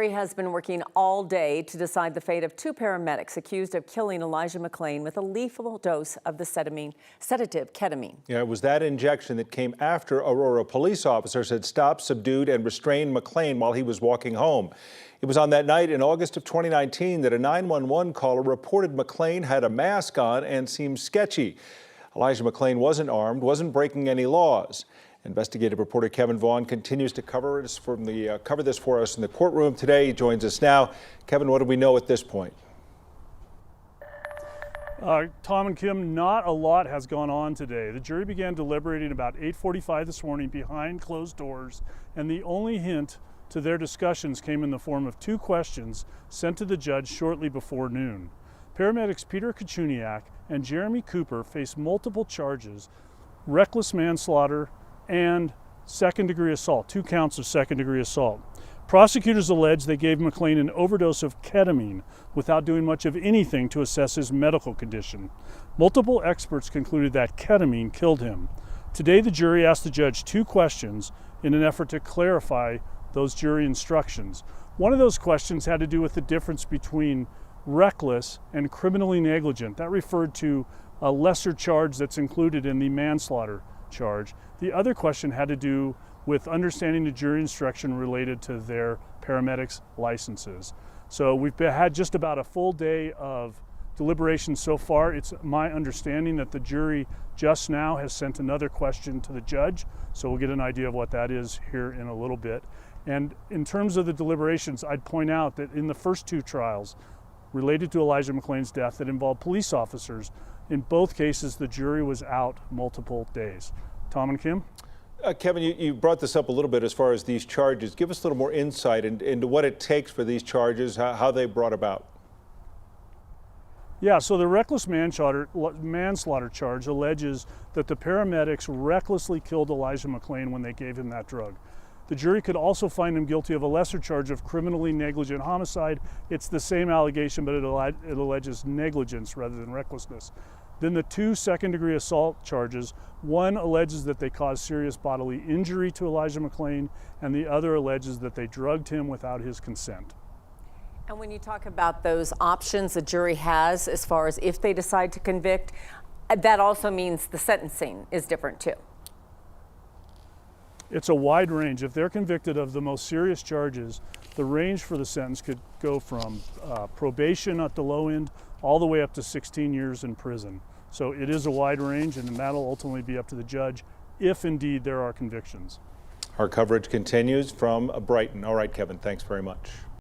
Has been working all day to decide the fate of two paramedics accused of killing Elijah McClain with a lethal dose of the sedative ketamine. Yeah, it was that injection that came after Aurora police officers had stopped, subdued, and restrained McClain while he was walking home. It was on that night in August of 2019 that a 911 caller reported McClain had a mask on and seemed sketchy. Elijah McClain wasn't armed, wasn't breaking any laws. Investigative reporter Kevin Vaughn continues to cover this for us in the courtroom today. He joins us now. Kevin, what do we know at this point? Tom and Kim, not a lot has gone on today. The jury began deliberating about 8:45 this morning behind closed doors, and the only hint to their discussions came in the form of two questions sent to the judge shortly before noon. Paramedics Peter Cichuniec and Jeremy Cooper face multiple charges: reckless manslaughter and second-degree assault, 2 counts of second-degree assault. Prosecutors allege they gave McClain an overdose of ketamine without doing much of anything to assess his medical condition. Multiple experts concluded that ketamine killed him. Today, the jury asked the judge 2 questions in an effort to clarify those jury instructions. One of those questions had to do with the difference between reckless and criminally negligent. That referred to a lesser charge that's included in the manslaughter charge. The other question had to do with understanding the jury instruction related to their paramedics' licenses. So we've had just about a full day of deliberations so far. It's my understanding that the jury just now has sent another question to the judge, so we'll get an idea of what that is here in a little bit. And in terms of the deliberations, I'd point out that in the first 2 trials related to Elijah McClain's death that involved police officers, in both cases, the jury was out multiple days. Tom and Kim? Kevin, you brought this up a little bit as far as these charges. Give us a little more insight into what it takes for these charges, how they brought about. Yeah, so the reckless manslaughter charge alleges that the paramedics recklessly killed Elijah McClain when they gave him that drug. The jury could also find him guilty of a lesser charge of criminally negligent homicide. It's the same allegation, but it alleges negligence rather than recklessness. Then the 2 second-degree assault charges, one alleges that they caused serious bodily injury to Elijah McClain, and the other alleges that they drugged him without his consent. And when you talk about those options the jury has as far as if they decide to convict, that also means the sentencing is different too. It's a wide range. If they're convicted of the most serious charges, the range for the sentence could go from probation at the low end all the way up to 16 years in prison. So it is a wide range, and that'll ultimately be up to the judge if indeed there are convictions. Our coverage continues from Brighton. All right, Kevin, thanks very much.